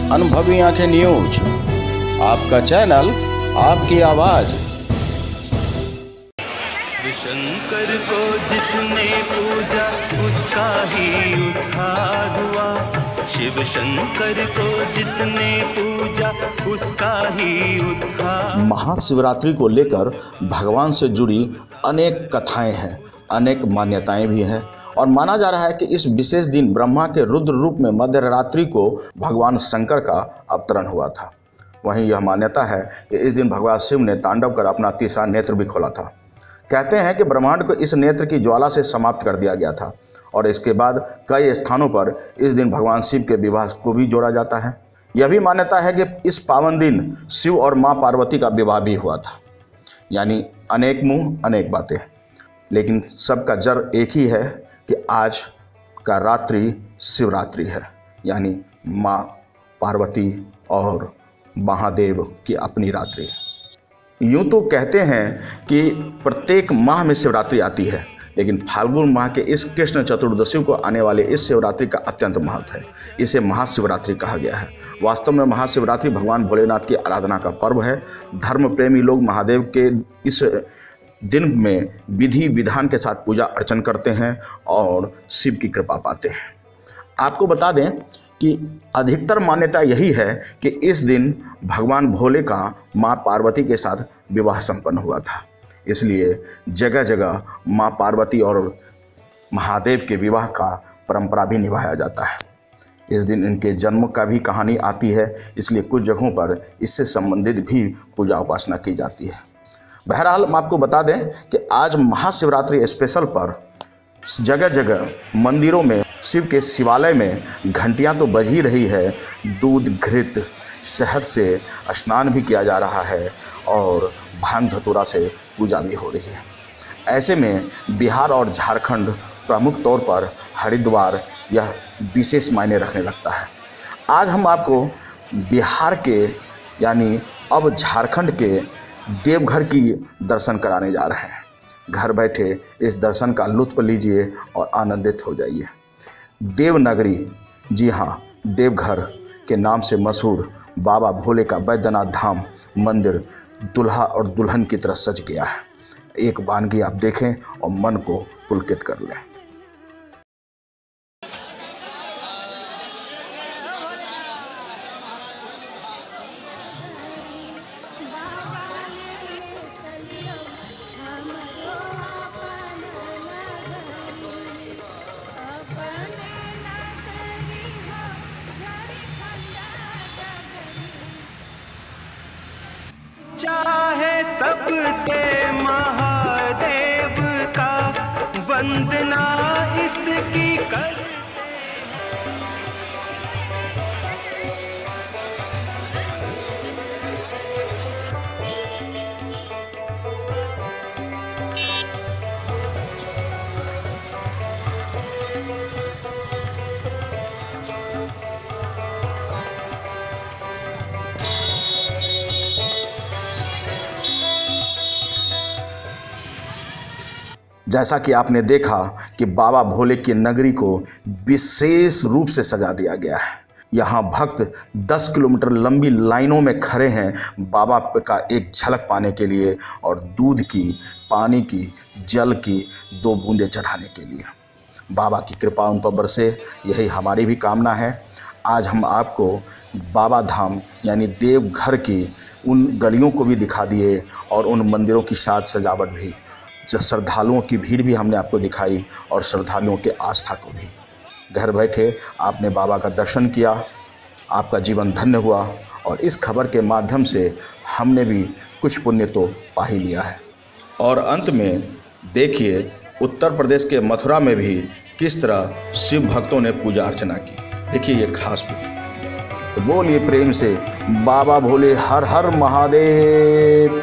अनुभवी आंखें न्यूज, आपका चैनल, आपकी आवाज। शंकर को जिसने पूजा उसका ही उद्धार हुआ। शिव शंकर को जिसने पूजा उसका ही उद्धार। महाशिवरात्रि को लेकर भगवान से जुड़ी अनेक कथाएं हैं, अनेक मान्यताएं भी हैं और माना जा रहा है कि इस विशेष दिन ब्रह्मा के रुद्र रूप में मध्य रात्रि को भगवान शंकर का अवतरण हुआ था। वहीं यह मान्यता है कि इस दिन भगवान शिव ने तांडव कर अपना तीसरा नेत्र भी खोला था। कहते हैं कि ब्रह्मांड को इस नेत्र की ज्वाला से समाप्त कर दिया गया था और इसके बाद कई स्थानों पर इस दिन भगवान शिव के विवाह को भी जोड़ा जाता है। यह भी मान्यता है कि इस पावन दिन शिव और मां पार्वती का विवाह भी हुआ था। यानी अनेक मुंह अनेक बातें, लेकिन सबका जड़ एक ही है कि आज का रात्रि शिवरात्रि है, यानी मां पार्वती और महादेव की अपनी रात्रि। यूँ तो कहते हैं कि प्रत्येक माह में शिवरात्रि आती है, लेकिन फाल्गुन माह के इस कृष्ण चतुर्दशी को आने वाले इस शिवरात्रि का अत्यंत महत्व है। इसे महाशिवरात्रि कहा गया है। वास्तव में महाशिवरात्रि भगवान भोलेनाथ की आराधना का पर्व है। धर्म प्रेमी लोग महादेव के इस दिन में विधि विधान के साथ पूजा अर्चन करते हैं और शिव की कृपा पाते हैं। आपको बता दें कि अधिकतर मान्यता यही है कि इस दिन भगवान भोले का मां पार्वती के साथ विवाह संपन्न हुआ था, इसलिए जगह जगह मां पार्वती और महादेव के विवाह का परंपरा भी निभाया जाता है। इस दिन इनके जन्म का भी कहानी आती है, इसलिए कुछ जगहों पर इससे संबंधित भी पूजा उपासना की जाती है। बहरहाल हम आपको बता दें कि आज महाशिवरात्रि स्पेशल पर जगह जगह मंदिरों में शिव के शिवालय में घंटियां तो बज ही रही है, दूध घृत शहद से स्नान भी किया जा रहा है और भांग धतूरा से पूजा भी हो रही है। ऐसे में बिहार और झारखंड प्रमुख तौर पर हरिद्वार यह विशेष मायने रखने लगता है। आज हम आपको बिहार के यानी अब झारखंड के देवघर की दर्शन कराने जा रहे हैं। घर बैठे इस दर्शन का लुत्फ लीजिए और आनंदित हो जाइए। देवनगरी, जी हाँ, देवघर के नाम से मशहूर बाबा भोले का बैद्यनाथ धाम मंदिर दुल्हा और दुल्हन की तरह सज गया है। एक वानगी आप देखें और मन को पुलकित कर लें। चाहे सबसे महादेव का वंदना इसकी कर। जैसा कि आपने देखा कि बाबा भोले की नगरी को विशेष रूप से सजा दिया गया है। यहाँ भक्त 10 किलोमीटर लंबी लाइनों में खड़े हैं बाबा का एक झलक पाने के लिए और दूध की, पानी की, जल की 2 बूंदें चढ़ाने के लिए। बाबा की कृपा उन पर बरसे, यही हमारी भी कामना है। आज हम आपको बाबा धाम यानी देवघर की उन गलियों को भी दिखा दिए और उन मंदिरों की साज सजावट भी, जो श्रद्धालुओं की भीड़ भी हमने आपको दिखाई और श्रद्धालुओं के आस्था को भी। घर बैठे आपने बाबा का दर्शन किया, आपका जीवन धन्य हुआ और इस खबर के माध्यम से हमने भी कुछ पुण्य तो पा ही लिया है। और अंत में देखिए उत्तर प्रदेश के मथुरा में भी किस तरह शिव भक्तों ने पूजा अर्चना की। देखिए ये खास वीडियो। बोलिए प्रेम से बाबा भोले हर हर महादेव